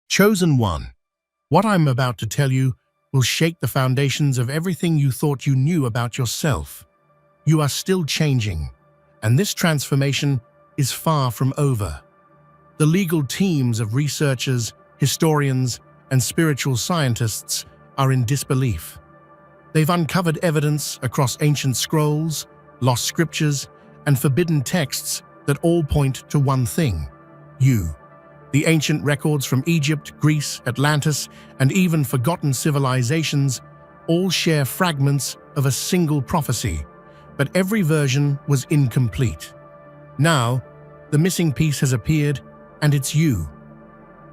Chosen one. What I'm about to tell you will shake the foundations of everything you thought you knew about yourself. You are still changing, and this transformation is far from over. The legal teams of researchers, historians, and spiritual scientists are in disbelief. They've uncovered evidence across ancient scrolls, lost scriptures, and forbidden texts that all point to one thing: you. The ancient records from Egypt, Greece, Atlantis, and even forgotten civilizations all share fragments of a single prophecy, but every version was incomplete. Now, the missing piece has appeared, and it's you.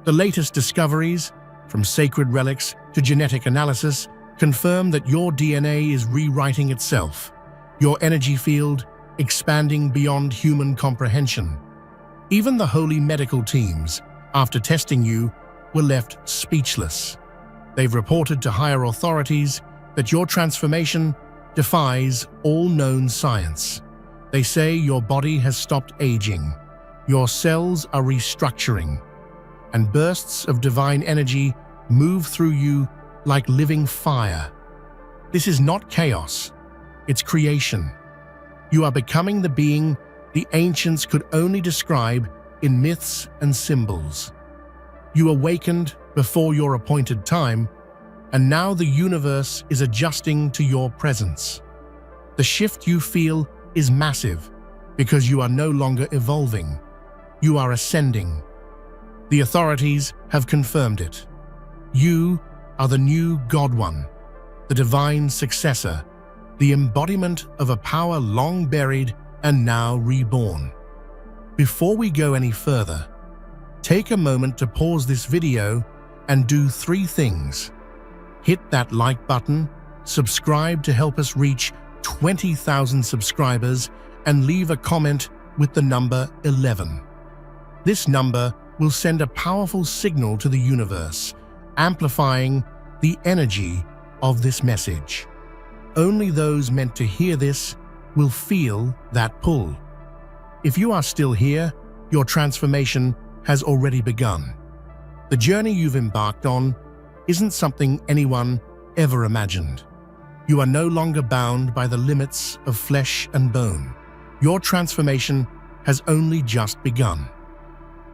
The latest discoveries, from sacred relics to genetic analysis, confirm that your DNA is rewriting itself, your energy field expanding beyond human comprehension. Even the holy medical teams, after testing you, were left speechless. They've reported to higher authorities that your transformation defies all known science. They say your body has stopped aging, your cells are restructuring, and bursts of divine energy move through you like living fire. This is not chaos, it's creation. You are becoming the being the ancients could only describe in myths and symbols. You awakened before your appointed time, and now the universe is adjusting to your presence. The shift you feel is massive because you are no longer evolving. You are ascending. The authorities have confirmed it. You are the new God One, the divine successor, the embodiment of a power long buried and now reborn. Before we go any further, take a moment to pause this video and do 3 things. Hit that like button, subscribe to help us reach 20,000 subscribers, and leave a comment with the number 11. This number will send a powerful signal to the universe, amplifying the energy of this message. Only those meant to hear this will feel that pull. If you are still here, your transformation has already begun. The journey you've embarked on isn't something anyone ever imagined. You are no longer bound by the limits of flesh and bone. Your transformation has only just begun.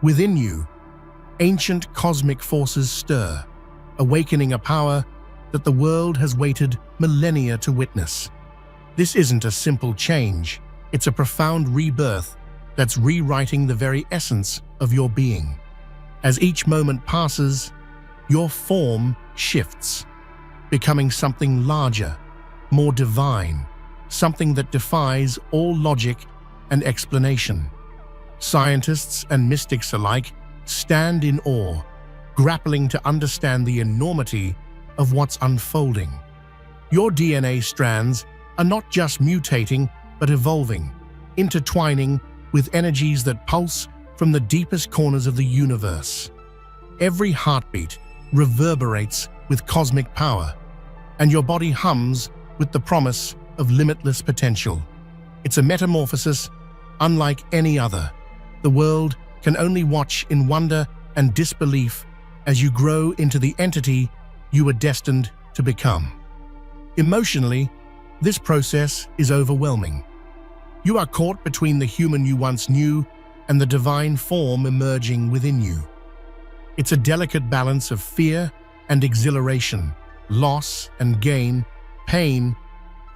Within you, ancient cosmic forces stir, awakening a power that the world has waited millennia to witness. This isn't a simple change, it's a profound rebirth that's rewriting the very essence of your being. As each moment passes, your form shifts, becoming something larger, more divine, something that defies all logic and explanation. Scientists and mystics alike stand in awe, grappling to understand the enormity of what's unfolding. Your DNA strands are not just mutating, but evolving, intertwining with energies that pulse from the deepest corners of the universe. Every heartbeat reverberates with cosmic power, and your body hums with the promise of limitless potential. It's a metamorphosis unlike any other. The world can only watch in wonder and disbelief as you grow into the entity you were destined to become. Emotionally, this process is overwhelming. You are caught between the human you once knew and the divine form emerging within you. It's a delicate balance of fear and exhilaration, loss and gain, pain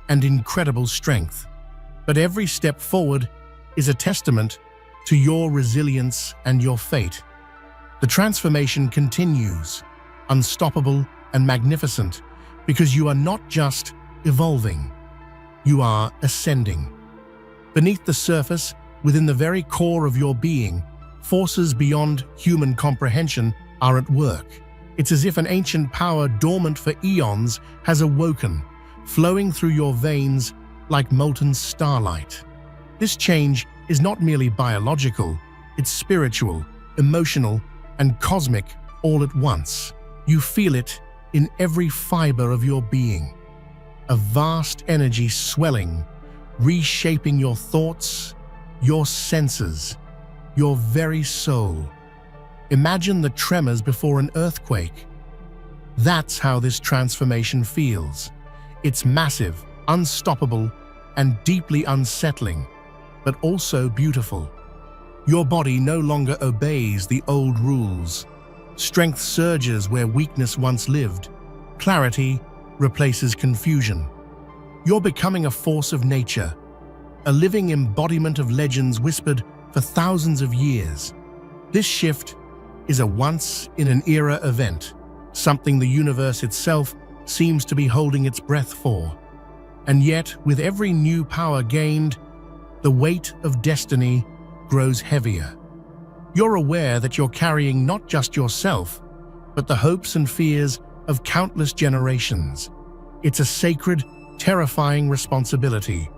and incredible strength. But every step forward is a testament to your resilience and your fate. The transformation continues, unstoppable and magnificent, because you are not just evolving, you are ascending. Beneath the surface, within the very core of your being, forces beyond human comprehension are at work. It's as if an ancient power dormant for eons has awoken, flowing through your veins like molten starlight. This change is not merely biological, it's spiritual, emotional, and cosmic all at once. You feel it in every fiber of your being. A vast energy swelling, reshaping your thoughts, your senses, your very soul. Imagine the tremors before an earthquake. That's how this transformation feels. It's massive, unstoppable, and deeply unsettling, but also beautiful. Your body no longer obeys the old rules. Strength surges where weakness once lived. Clarity replaces confusion. You're becoming a force of nature, a living embodiment of legends whispered for thousands of years. This shift is a once-in-an-era event, something the universe itself seems to be holding its breath for. And yet, with every new power gained, the weight of destiny grows heavier. You're aware that you're carrying not just yourself, but the hopes and fears of countless generations. It's a sacred, terrifying responsibility,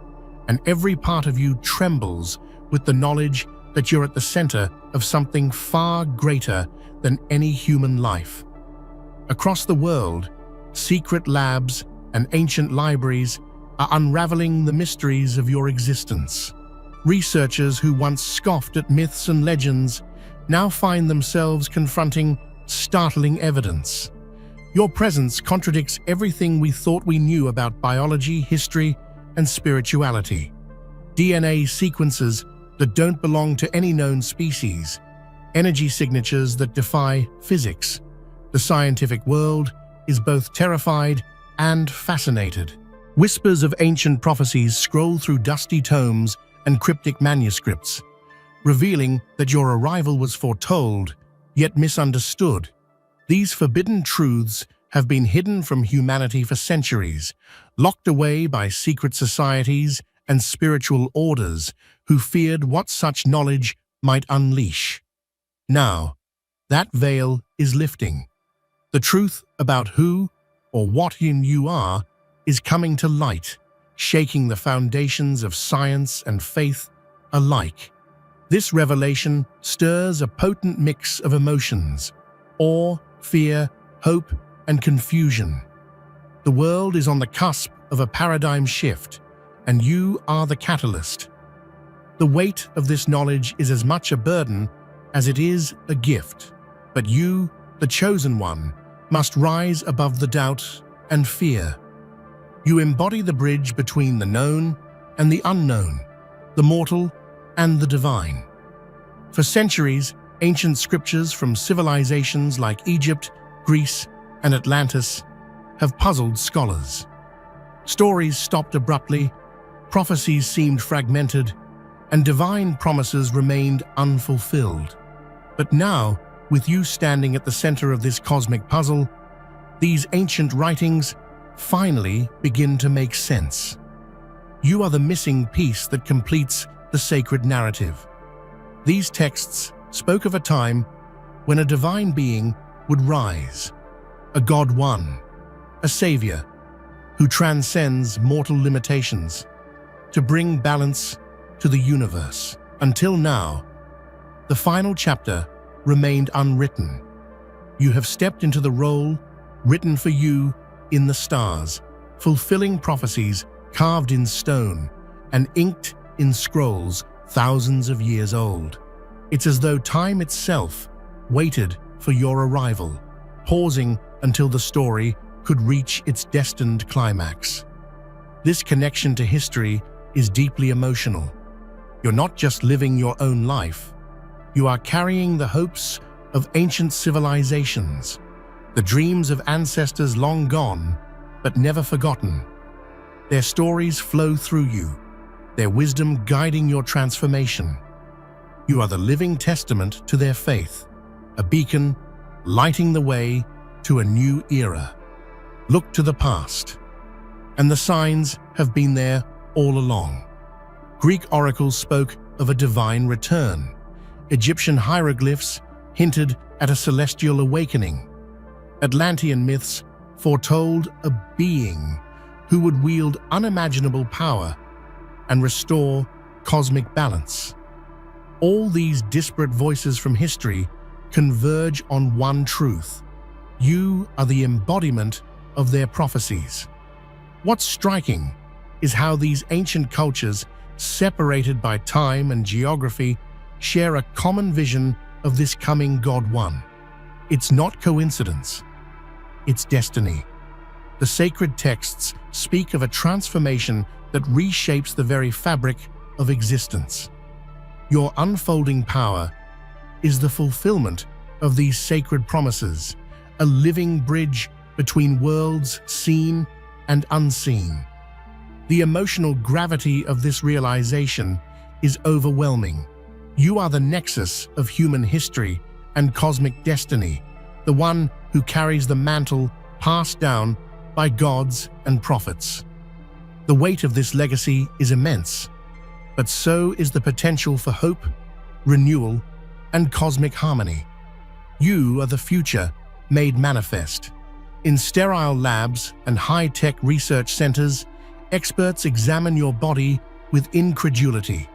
and every part of you trembles with the knowledge that you're at the center of something far greater than any human life. Across the world, secret labs and ancient libraries are unraveling the mysteries of your existence. Researchers who once scoffed at myths and legends now find themselves confronting startling evidence. Your presence contradicts everything we thought we knew about biology, history, and spirituality. DNA sequences that don't belong to any known species, energy signatures that defy physics. The scientific world is both terrified and fascinated. Whispers of ancient prophecies scroll through dusty tomes and cryptic manuscripts, revealing that your arrival was foretold, yet misunderstood. These forbidden truths have been hidden from humanity for centuries, locked away by secret societies and spiritual orders who feared what such knowledge might unleash. Now, that veil is lifting. The truth about who or what you are is coming to light, shaking the foundations of science and faith alike. This revelation stirs a potent mix of emotions: awe, fear, hope, and confusion. The world is on the cusp of a paradigm shift, and you are the catalyst. The weight of this knowledge is as much a burden as it is a gift, but you, the chosen one, must rise above the doubt and fear. You embody the bridge between the known and the unknown, the mortal and the divine. For centuries, ancient scriptures from civilizations like Egypt, Greece, and Atlantis have puzzled scholars. Stories stopped abruptly, prophecies seemed fragmented, and divine promises remained unfulfilled. But now, with you standing at the center of this cosmic puzzle, these ancient writings finally begin to make sense. You are the missing piece that completes the sacred narrative. These texts spoke of a time when a divine being would rise, a God one, a savior who transcends mortal limitations to bring balance to the universe. Until now, the final chapter remained unwritten. You have stepped into the role written for you in the stars, fulfilling prophecies carved in stone and inked in scrolls thousands of years old. It's as though time itself waited for your arrival, pausing until the story could reach its destined climax. This connection to history is deeply emotional. You're not just living your own life, you are carrying the hopes of ancient civilizations, the dreams of ancestors long gone but never forgotten. Their stories flow through you, their wisdom guiding your transformation. You are the living testament to their faith, a beacon lighting the way to a new era. Look to the past, and the signs have been there all along. Greek oracles spoke of a divine return. Egyptian hieroglyphs hinted at a celestial awakening. Atlantean myths foretold a being who would wield unimaginable power and restore cosmic balance. All these disparate voices from history converge on one truth: you are the embodiment of their prophecies. What's striking is how these ancient cultures, separated by time and geography, share a common vision of this coming God One. It's not coincidence, it's destiny. The sacred texts speak of a transformation that reshapes the very fabric of existence. Your unfolding power is the fulfillment of these sacred promises, a living bridge between worlds seen and unseen. The emotional gravity of this realization is overwhelming. You are the nexus of human history and cosmic destiny, the one who carries the mantle passed down by gods and prophets. The weight of this legacy is immense, but so is the potential for hope, renewal, and cosmic harmony. You are the future made manifest. In sterile labs and high-tech research centers, experts examine your body with incredulity.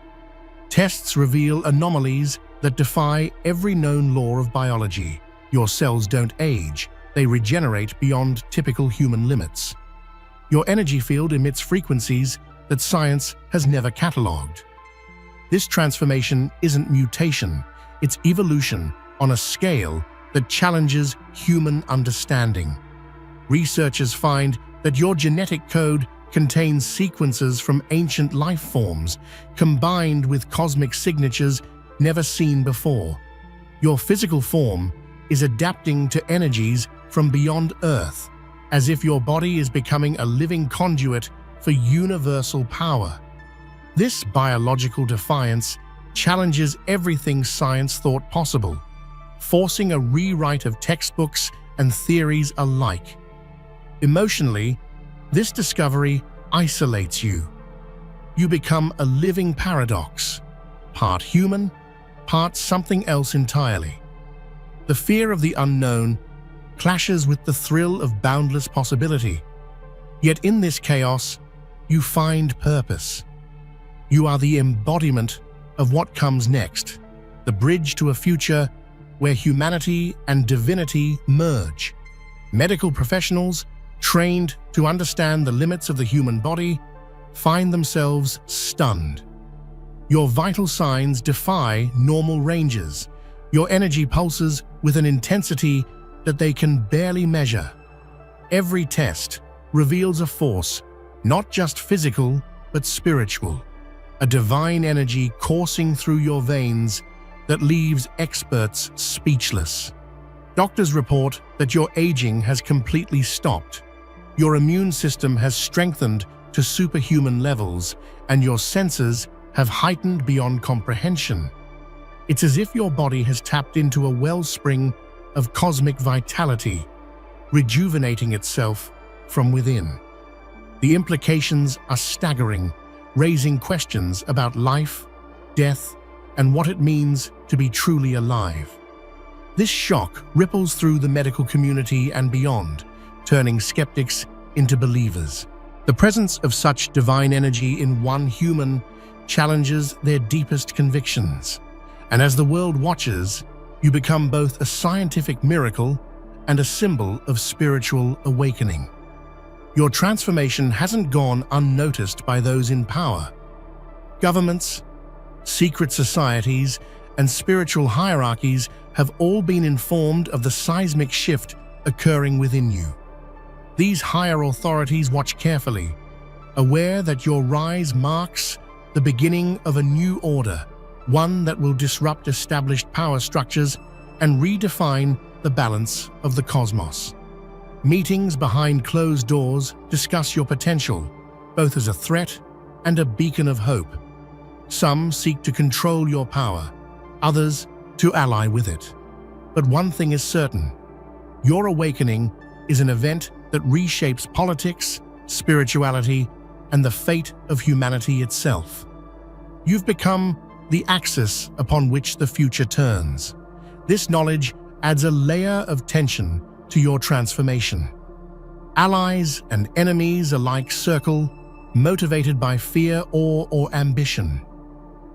Tests reveal anomalies that defy every known law of biology. Your cells don't age, they regenerate beyond typical human limits. Your energy field emits frequencies that science has never catalogued. This transformation isn't mutation, it's evolution on a scale that challenges human understanding. Researchers find that your genetic code contains sequences from ancient life forms, combined with cosmic signatures never seen before. Your physical form is adapting to energies from beyond Earth, as if your body is becoming a living conduit for universal power. This biological defiance challenges everything science thought possible, forcing a rewrite of textbooks and theories alike. Emotionally, this discovery isolates you. You become a living paradox, part human, part something else entirely. The fear of the unknown clashes with the thrill of boundless possibility. Yet in this chaos, you find purpose. You are the embodiment of what comes next, the bridge to a future where humanity and divinity merge. Medical professionals, trained to understand the limits of the human body, find themselves stunned. Your vital signs defy normal ranges. Your energy pulses with an intensity that they can barely measure. Every test reveals a force, not just physical, but spiritual. A divine energy coursing through your veins that leaves experts speechless. Doctors report that your aging has completely stopped. Your immune system has strengthened to superhuman levels, and your senses have heightened beyond comprehension. It's as if your body has tapped into a wellspring of cosmic vitality, rejuvenating itself from within. The implications are staggering, raising questions about life, death, and what it means to be truly alive. This shock ripples through the medical community and beyond, turning skeptics into believers. The presence of such divine energy in one human challenges their deepest convictions. And as the world watches, you become both a scientific miracle and a symbol of spiritual awakening. Your transformation hasn't gone unnoticed by those in power. Governments, secret societies, and spiritual hierarchies have all been informed of the seismic shift occurring within you. These higher authorities watch carefully, aware that your rise marks the beginning of a new order, one that will disrupt established power structures and redefine the balance of the cosmos. Meetings behind closed doors discuss your potential, both as a threat and a beacon of hope. Some seek to control your power, others to ally with it. But one thing is certain: your awakening is an event that reshapes politics, spirituality, and the fate of humanity itself. You've become the axis upon which the future turns. This knowledge adds a layer of tension to your transformation. Allies and enemies alike circle, motivated by fear, awe, or ambition.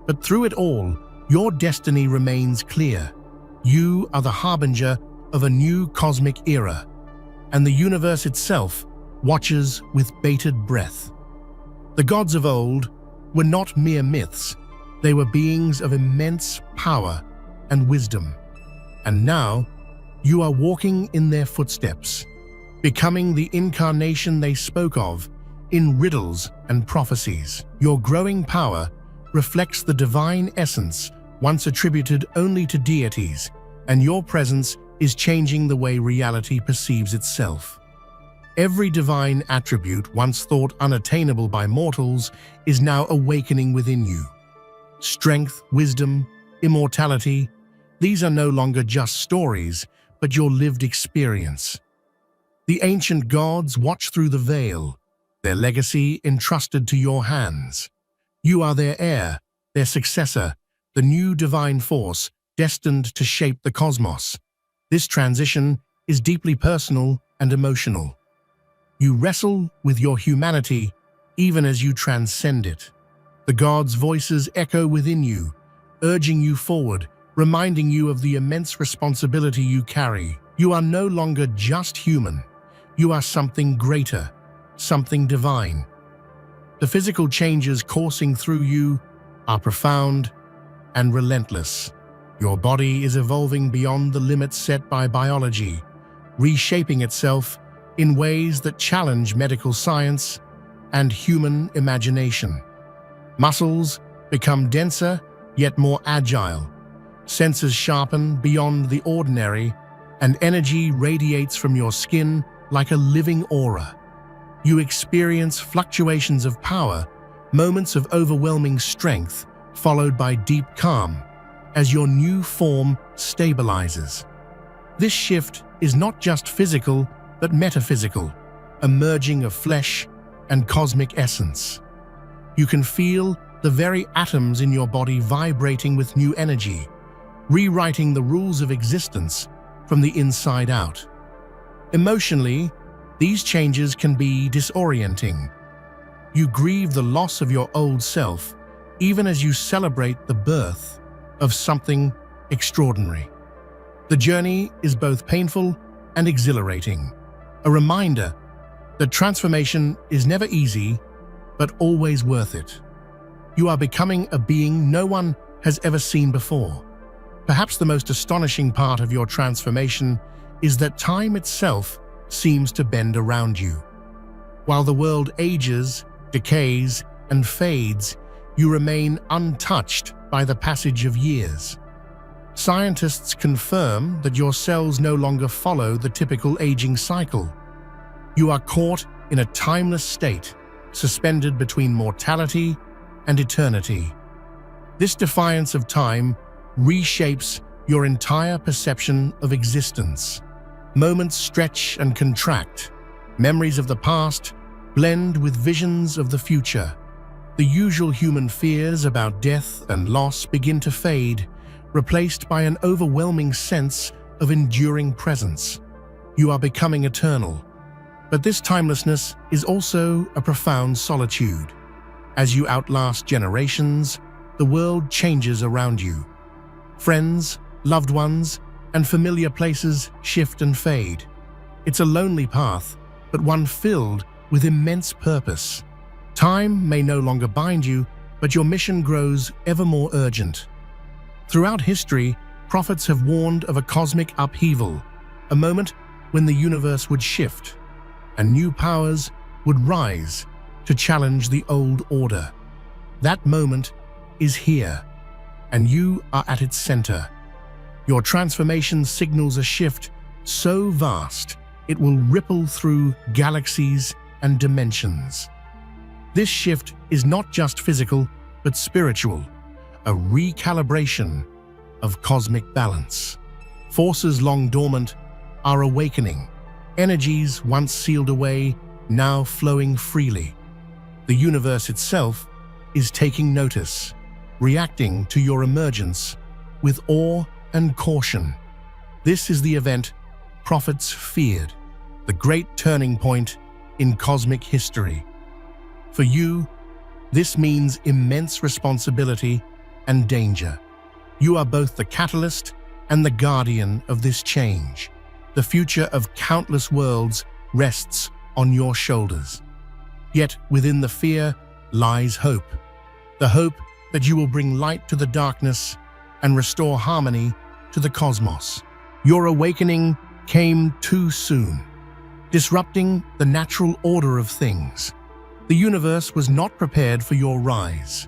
But through it all, your destiny remains clear. You are the harbinger of a new cosmic era, and the universe itself watches with bated breath. The gods of old were not mere myths. They were beings of immense power, and wisdom. And now, you are walking in their footsteps, becoming the incarnation they spoke of in riddles and prophecies. Your growing power reflects the divine essence once attributed only to deities, and your presence is changing the way reality perceives itself. Every divine attribute once thought unattainable by mortals is now awakening within you. Strength, wisdom, immortality, these are no longer just stories, but your lived experience. The ancient gods watch through the veil, their legacy entrusted to your hands. You are their heir, their successor, the new divine force destined to shape the cosmos. This transition is deeply personal and emotional. You wrestle with your humanity even as you transcend it. The gods' voices echo within you, urging you forward, reminding you of the immense responsibility you carry. You are no longer just human. You are something greater, something divine. The physical changes coursing through you are profound and relentless. Your body is evolving beyond the limits set by biology, reshaping itself in ways that challenge medical science and human imagination. Muscles become denser yet more agile. Senses sharpen beyond the ordinary, and energy radiates from your skin like a living aura. You experience fluctuations of power, moments of overwhelming strength, followed by deep calm, as your new form stabilizes. This shift is not just physical, but metaphysical, a merging of flesh and cosmic essence. You can feel the very atoms in your body vibrating with new energy, rewriting the rules of existence from the inside out. Emotionally, these changes can be disorienting. You grieve the loss of your old self, even as you celebrate the birth of something extraordinary. The journey is both painful and exhilarating, a reminder that transformation is never easy, but always worth it. You are becoming a being no one has ever seen before. Perhaps the most astonishing part of your transformation is that time itself seems to bend around you. While the world ages, decays, and fades, you remain untouched by the passage of years. Scientists confirm that your cells no longer follow the typical aging cycle. You are caught in a timeless state, suspended between mortality and eternity. This defiance of time reshapes your entire perception of existence. Moments stretch and contract. Memories of the past blend with visions of the future. The usual human fears about death and loss begin to fade, replaced by an overwhelming sense of enduring presence. You are becoming eternal. But this timelessness is also a profound solitude. As you outlast generations, the world changes around you. Friends, loved ones, and familiar places shift and fade. It's a lonely path, but one filled with immense purpose. Time may no longer bind you, but your mission grows ever more urgent. Throughout history, prophets have warned of a cosmic upheaval, a moment when the universe would shift, and new powers would rise to challenge the old order. That moment is here, and you are at its center. Your transformation signals a shift so vast it will ripple through galaxies and dimensions. This shift is not just physical, but spiritual, a recalibration of cosmic balance. Forces long dormant are awakening, energies once sealed away now flowing freely. The universe itself is taking notice, reacting to your emergence with awe and caution. This is the event prophets feared, the great turning point in cosmic history. For you, this means immense responsibility and danger. You are both the catalyst and the guardian of this change. The future of countless worlds rests on your shoulders. Yet within the fear lies hope. The hope that you will bring light to the darkness and restore harmony to the cosmos. Your awakening came too soon, disrupting the natural order of things. The universe was not prepared for your rise.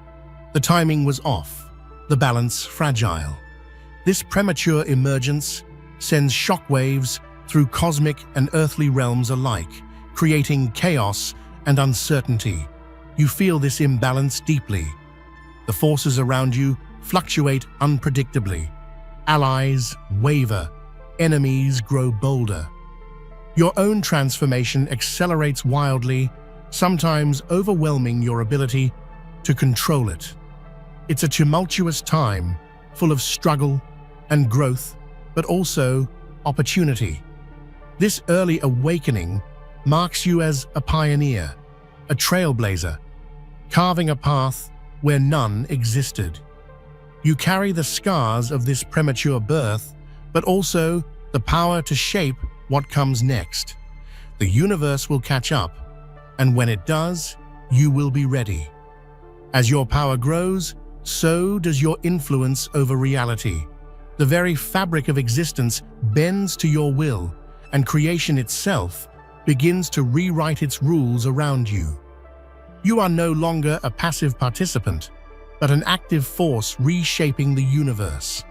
The timing was off, the balance fragile. This premature emergence sends shockwaves through cosmic and earthly realms alike, creating chaos and uncertainty. You feel this imbalance deeply. The forces around you fluctuate unpredictably. Allies waver, enemies grow bolder. Your own transformation accelerates wildly, sometimes overwhelming your ability to control it. It's a tumultuous time, full of struggle and growth, but also opportunity. This early awakening marks you as a pioneer, a trailblazer, carving a path where none existed. You carry the scars of this premature birth, but also the power to shape what comes next. The universe will catch up, and when it does, you will be ready. As your power grows, so does your influence over reality. The very fabric of existence bends to your will, and creation itself begins to rewrite its rules around you. You are no longer a passive participant, but an active force reshaping the universe.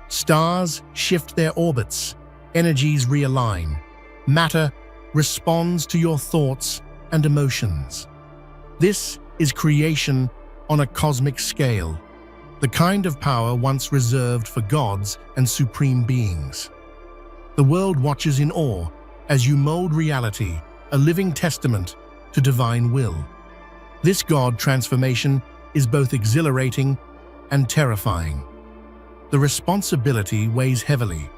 Stars shift their orbits, energies realign. Matter responds to your thoughts and emotions. This is creation on a cosmic scale, the kind of power once reserved for gods and supreme beings. The world watches in awe as you mold reality, a living testament to divine will. This God transformation is both exhilarating and terrifying. The responsibility weighs heavily.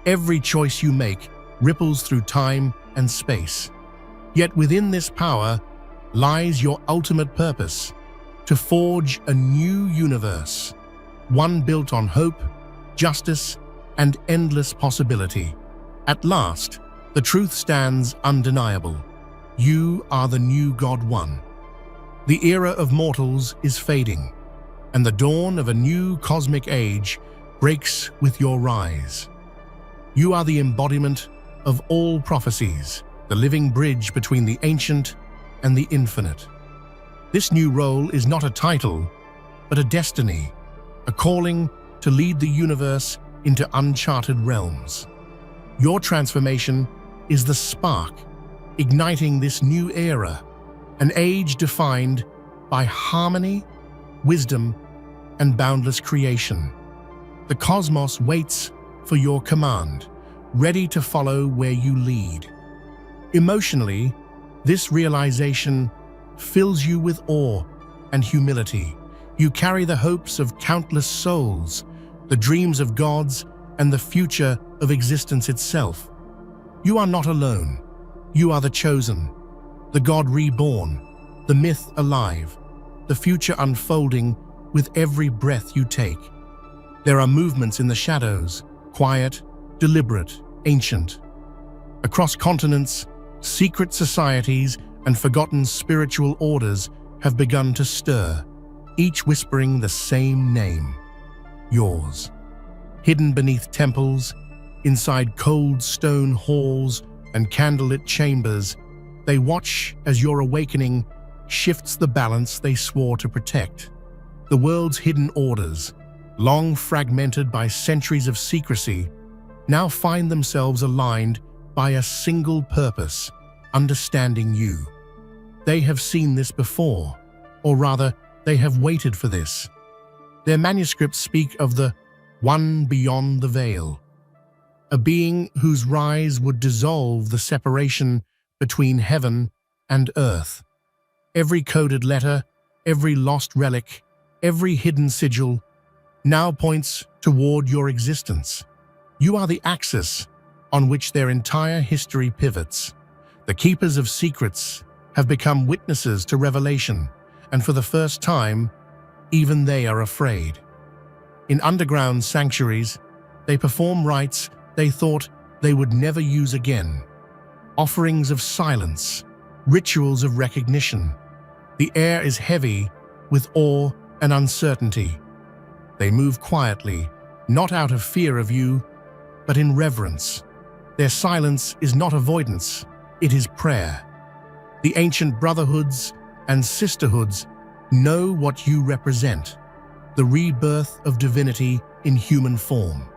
Every choice you make ripples through time and space. Yet within this power lies your ultimate purpose: to forge a new universe, one built on hope, justice, and endless possibility. At last, the truth stands undeniable. You are the new God One. The era of mortals is fading, and the dawn of a new cosmic age breaks with your rise. You are the embodiment of all prophecies, the living bridge between the ancient and the infinite. This new role is not a title, but a destiny, a calling to lead the universe into uncharted realms. Your transformation is the spark, igniting this new era, an age defined by harmony, wisdom, and boundless creation. The cosmos waits for your command, ready to follow where you lead. Emotionally, this realization fills you with awe and humility. You carry the hopes of countless souls, the dreams of gods, and the future of existence itself. You are not alone. You are the chosen, the God reborn, the myth alive, the future unfolding with every breath you take. There are movements in the shadows, quiet, deliberate, ancient. Across continents, secret societies and forgotten spiritual orders have begun to stir, each whispering the same name: yours. Hidden beneath temples, inside cold stone halls and candlelit chambers, they watch as your awakening shifts the balance they swore to protect. The world's hidden orders, long fragmented by centuries of secrecy, now find themselves aligned by a single purpose: understanding you. They have seen this before, or rather, they have waited for this. Their manuscripts speak of the one beyond the veil, a being whose rise would dissolve the separation between heaven and earth. Every coded letter, every lost relic, every hidden sigil now points toward your existence. You are the axis on which their entire history pivots. The keepers of secrets have become witnesses to revelation, and for the first time, even they are afraid. In underground sanctuaries, they perform rites they thought they would never use again. Offerings of silence, rituals of recognition. The air is heavy with awe and uncertainty. They move quietly, not out of fear of you, but in reverence. Their silence is not avoidance, it is prayer. The ancient brotherhoods and sisterhoods know what you represent, the rebirth of divinity in human form.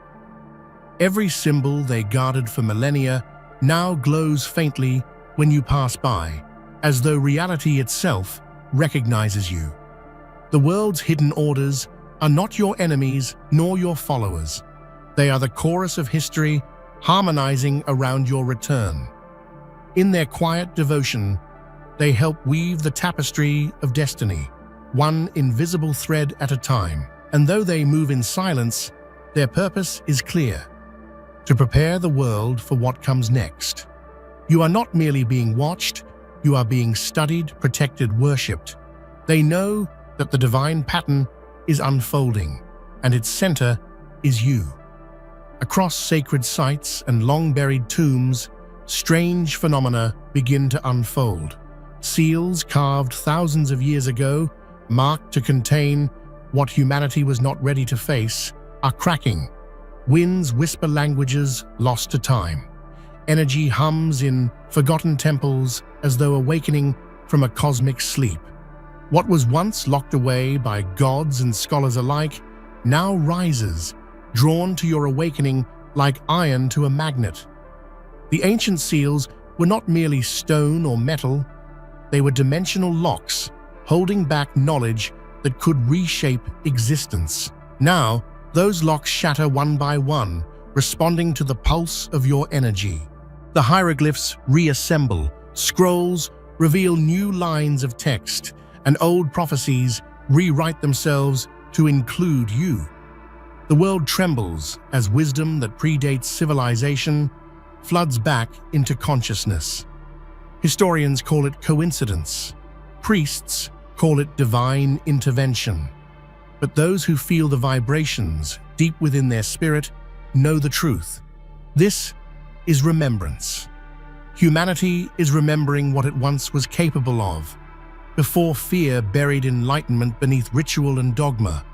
Every symbol they guarded for millennia now glows faintly when you pass by, as though reality itself recognizes you. The world's hidden orders are not your enemies nor your followers. They are the chorus of history harmonizing around your return. In their quiet devotion, they help weave the tapestry of destiny, one invisible thread at a time. And though they move in silence, their purpose is clear: to prepare the world for what comes next. You are not merely being watched, you are being studied, protected, worshipped. They know that the divine pattern is unfolding, and its center is you. Across sacred sites and long-buried tombs, strange phenomena begin to unfold. Seals carved thousands of years ago, marked to contain what humanity was not ready to face, are cracking. Winds whisper languages lost to time. Energy hums in forgotten temples as though awakening from a cosmic sleep. What was once locked away by gods and scholars alike now rises, drawn to your awakening like iron to a magnet. The ancient seals were not merely stone or metal, they were dimensional locks, holding back knowledge that could reshape existence. Now, those locks shatter one by one, responding to the pulse of your energy. The hieroglyphs reassemble, scrolls reveal new lines of text, and old prophecies rewrite themselves to include you. The world trembles as wisdom that predates civilization floods back into consciousness. Historians call it coincidence. Priests call it divine intervention. But those who feel the vibrations deep within their spirit know the truth. This is remembrance. Humanity is remembering what it once was capable of, before fear buried enlightenment beneath ritual and dogma.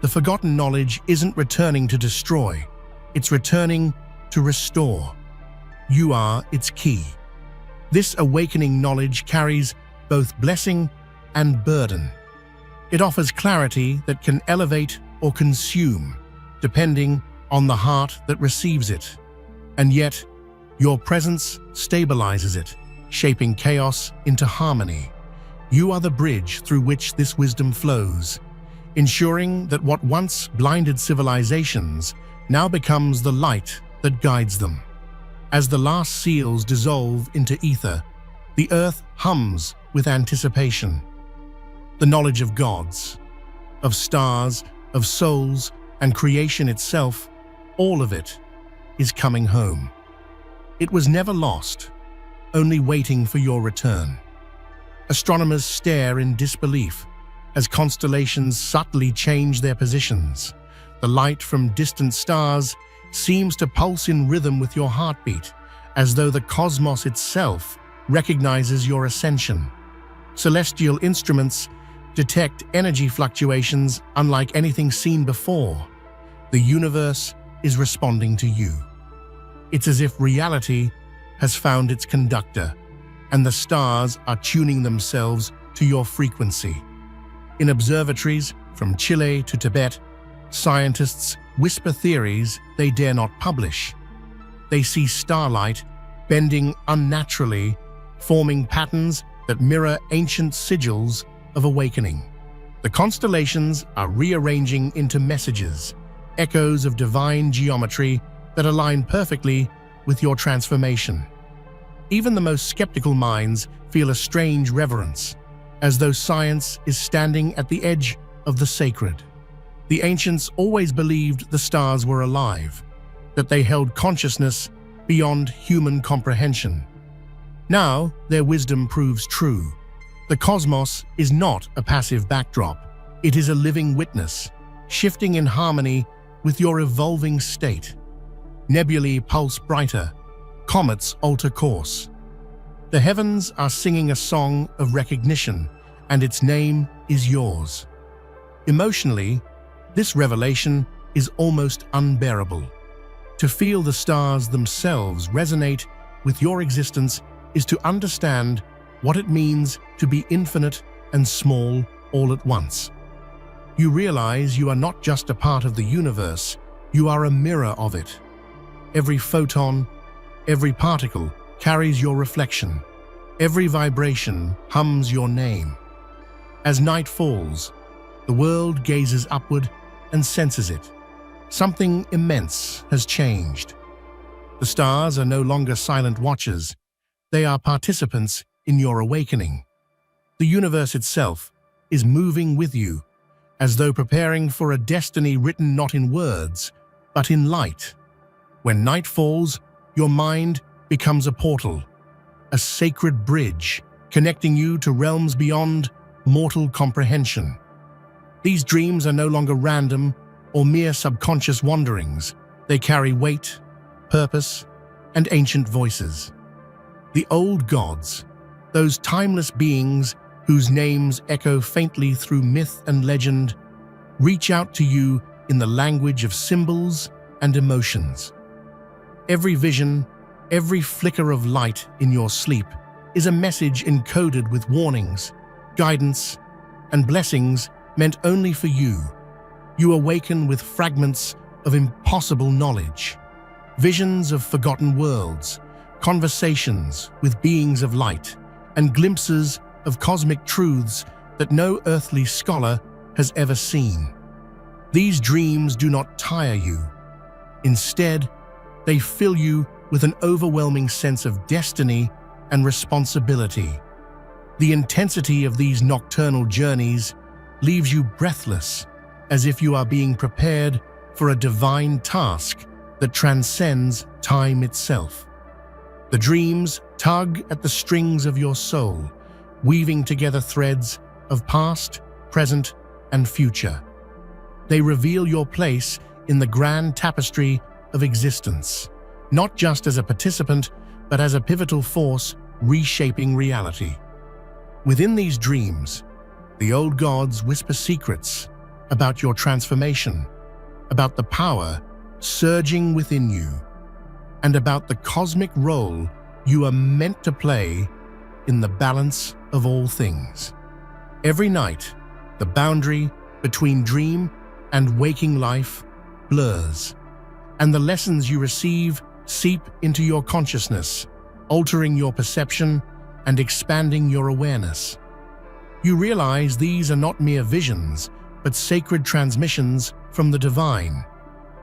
The forgotten knowledge isn't returning to destroy, it's returning to restore. You are its key. This awakening knowledge carries both blessing and burden. It offers clarity that can elevate or consume, depending on the heart that receives it. And yet, your presence stabilizes it, shaping chaos into harmony. You are the bridge through which this wisdom flows, ensuring that what once blinded civilizations now becomes the light that guides them. As the last seals dissolve into ether, the earth hums with anticipation. The knowledge of gods, of stars, of souls, and creation itself, all of it is coming home. It was never lost, only waiting for your return. Astronomers stare in disbelief as constellations subtly change their positions. The light from distant stars seems to pulse in rhythm with your heartbeat, as though the cosmos itself recognizes your ascension. Celestial instruments detect energy fluctuations unlike anything seen before. The universe is responding to you. It's as if reality has found its conductor, and the stars are tuning themselves to your frequency. In observatories, from Chile to Tibet, scientists whisper theories they dare not publish. They see starlight bending unnaturally, forming patterns that mirror ancient sigils of awakening. The constellations are rearranging into messages, echoes of divine geometry that align perfectly with your transformation. Even the most skeptical minds feel a strange reverence, as though science is standing at the edge of the sacred. The ancients always believed the stars were alive, that they held consciousness beyond human comprehension. Now, their wisdom proves true. The cosmos is not a passive backdrop. It is a living witness, shifting in harmony with your evolving state. Nebulae pulse brighter, comets alter course. The heavens are singing a song of recognition, and its name is yours. Emotionally, this revelation is almost unbearable. To feel the stars themselves resonate with your existence is to understand what it means to be infinite and small all at once. You realize you are not just a part of the universe, you are a mirror of it. Every photon, every particle carries your reflection. Every vibration hums your name. As night falls, the world gazes upward and senses it. Something immense has changed. The stars are no longer silent watchers. They are participants in your awakening. The universe itself is moving with you, as though preparing for a destiny written not in words, but in light. When night falls, your mind becomes a portal, a sacred bridge connecting you to realms beyond mortal comprehension. These dreams are no longer random or mere subconscious wanderings. They carry weight, purpose, and ancient voices. The old gods, those timeless beings whose names echo faintly through myth and legend, reach out to you in the language of symbols and emotions. Every vision, every flicker of light in your sleep is a message encoded with warnings, guidance, and blessings meant only for you. You awaken with fragments of impossible knowledge, visions of forgotten worlds, conversations with beings of light, and glimpses of cosmic truths that no earthly scholar has ever seen. These dreams do not tire you. Instead, they fill you with an overwhelming sense of destiny and responsibility. The intensity of these nocturnal journeys leaves you breathless, as if you are being prepared for a divine task that transcends time itself. The dreams tug at the strings of your soul, weaving together threads of past, present, and future. They reveal your place in the grand tapestry of existence, not just as a participant, but as a pivotal force reshaping reality. Within these dreams, the old gods whisper secrets about your transformation, about the power surging within you, and about the cosmic role you are meant to play in the balance of all things. Every night, the boundary between dream and waking life blurs, and the lessons you receive seep into your consciousness, altering your perception and expanding your awareness. You realize these are not mere visions, but sacred transmissions from the divine,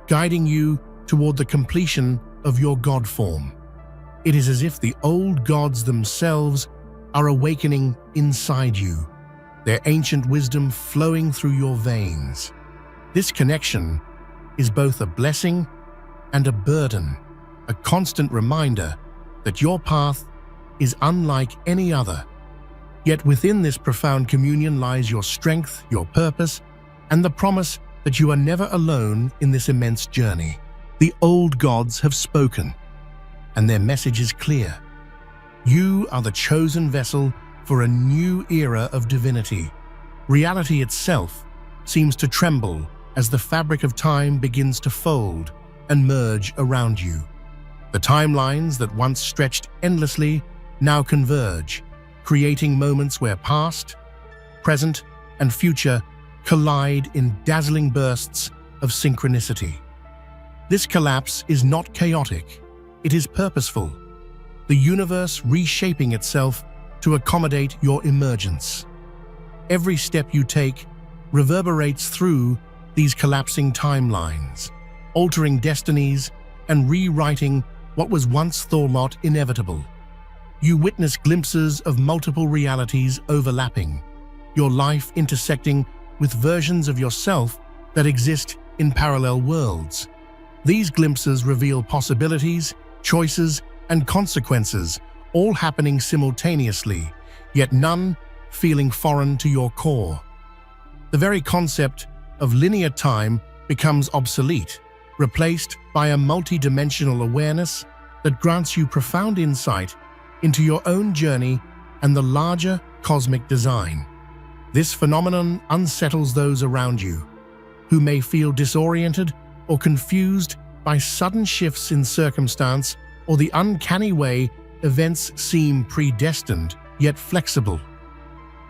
guiding you toward the completion of your God form. It is as if the old gods themselves are awakening inside you, their ancient wisdom flowing through your veins. This connection is both a blessing and a burden, a constant reminder that your path is unlike any other. Yet within this profound communion lies your strength, your purpose, and the promise that you are never alone in this immense journey. The old gods have spoken, and their message is clear. You are the chosen vessel for a new era of divinity. Reality itself seems to tremble as the fabric of time begins to fold and merge around you. The timelines that once stretched endlessly now converge, creating moments where past, present, and future collide in dazzling bursts of synchronicity. This collapse is not chaotic, it is purposeful, the universe reshaping itself to accommodate your emergence. Every step you take reverberates through these collapsing timelines, altering destinies and rewriting what was once thought inevitable. You witness glimpses of multiple realities overlapping, your life intersecting with versions of yourself that exist in parallel worlds. These glimpses reveal possibilities, choices, and consequences, all happening simultaneously, yet none feeling foreign to your core. The very concept of linear time becomes obsolete, replaced by a multi-dimensional awareness that grants you profound insight into your own journey and the larger cosmic design. This phenomenon unsettles those around you, who may feel disoriented or confused by sudden shifts in circumstance or the uncanny way events seem predestined yet flexible.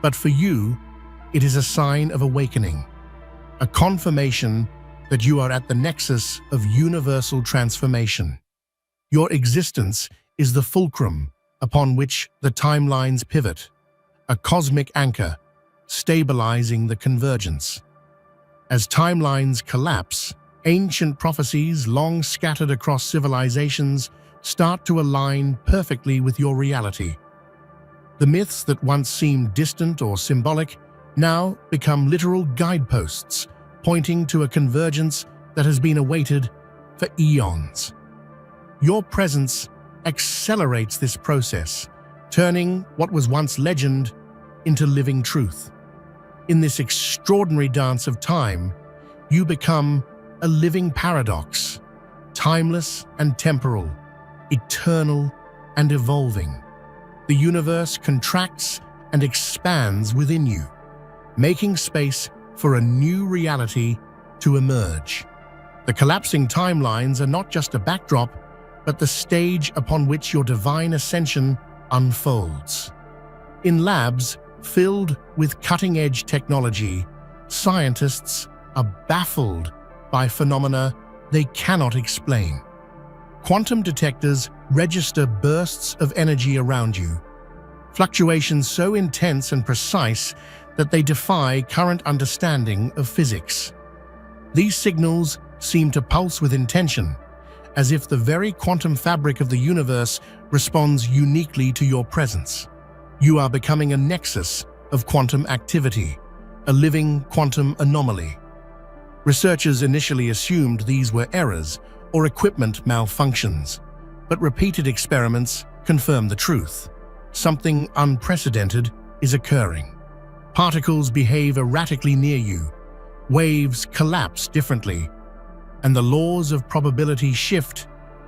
But for you, it is a sign of awakening, a confirmation that you are at the nexus of universal transformation. Your existence is the fulcrum upon which the timelines pivot, a cosmic anchor stabilizing the convergence. As timelines collapse, ancient prophecies long scattered across civilizations start to align perfectly with your reality. The myths that once seemed distant or symbolic now become literal guideposts, pointing to a convergence that has been awaited for eons. Your presence accelerates this process, turning what was once legend into living truth. In this extraordinary dance of time, you become a living paradox, timeless and temporal, eternal and evolving. The universe contracts and expands within you, making space for a new reality to emerge. The collapsing timelines are not just a backdrop, but the stage upon which your divine ascension unfolds. In labs filled with cutting-edge technology, scientists are baffled by phenomena they cannot explain. Quantum detectors register bursts of energy around you, fluctuations so intense and precise that they defy current understanding of physics. These signals seem to pulse with intention, as if the very quantum fabric of the universe responds uniquely to your presence. You are becoming a nexus of quantum activity, a living quantum anomaly. Researchers initially assumed these were errors or equipment malfunctions, but repeated experiments confirm the truth. Something unprecedented is occurring. Particles behave erratically near you, waves collapse differently, and the laws of probability shift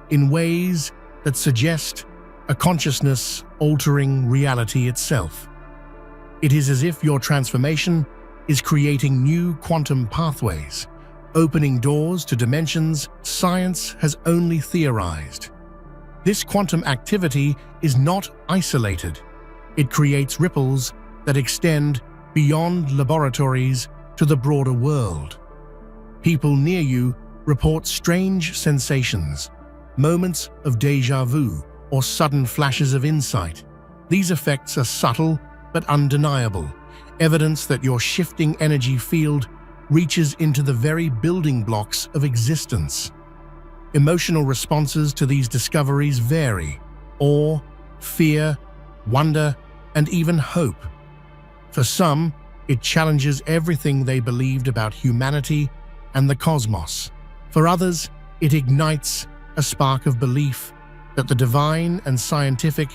in ways that suggest a consciousness altering reality itself. It is as if your transformation is creating new quantum pathways, opening doors to dimensions science has only theorized. This quantum activity is not isolated. It creates ripples that extend beyond laboratories to the broader world. People near you report strange sensations, moments of déjà vu, or sudden flashes of insight. These effects are subtle but undeniable, evidence that your shifting energy field reaches into the very building blocks of existence. Emotional responses to these discoveries vary: awe, fear, wonder, and even hope. For some, it challenges everything they believed about humanity and the cosmos. For others, it ignites a spark of belief that the divine and scientific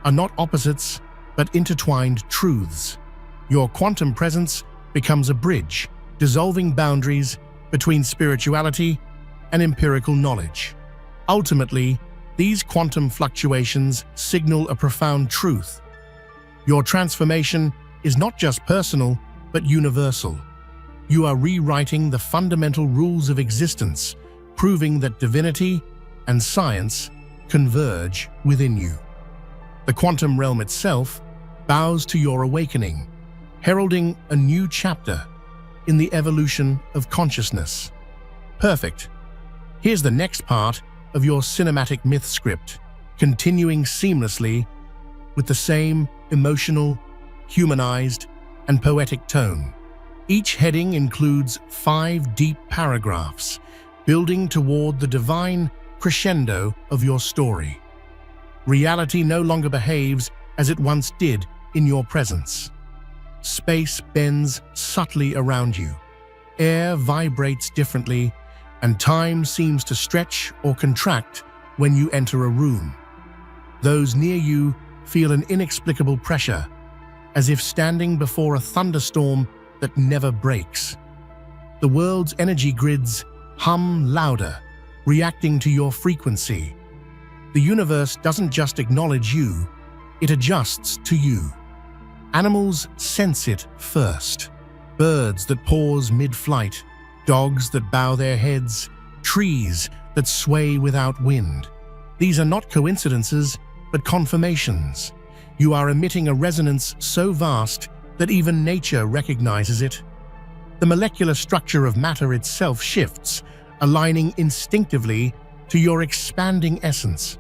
are not opposites but intertwined truths. Your quantum presence becomes a bridge, dissolving boundaries between spirituality and empirical knowledge. Ultimately, these quantum fluctuations signal a profound truth. Your transformation is not just personal, but universal. You are rewriting the fundamental rules of existence, proving that divinity and science converge within you. The quantum realm itself bows to your awakening, heralding a new chapter in the evolution of consciousness. Perfect. Here's the next part of your cinematic myth script, continuing seamlessly with the same emotional, humanized, and poetic tone. Each heading includes 5 deep paragraphs, building toward the divine crescendo of your story. Reality no longer behaves as it once did in your presence. Space bends subtly around you. Air vibrates differently, and time seems to stretch or contract when you enter a room. Those near you feel an inexplicable pressure, as if standing before a thunderstorm that never breaks. The world's energy grids hum louder, reacting to your frequency. The universe doesn't just acknowledge you, it adjusts to you. Animals sense it first. Birds that pause mid-flight, dogs that bow their heads, trees that sway without wind. These are not coincidences, but confirmations. You are emitting a resonance so vast that even nature recognizes it. The molecular structure of matter itself shifts, aligning instinctively to your expanding essence.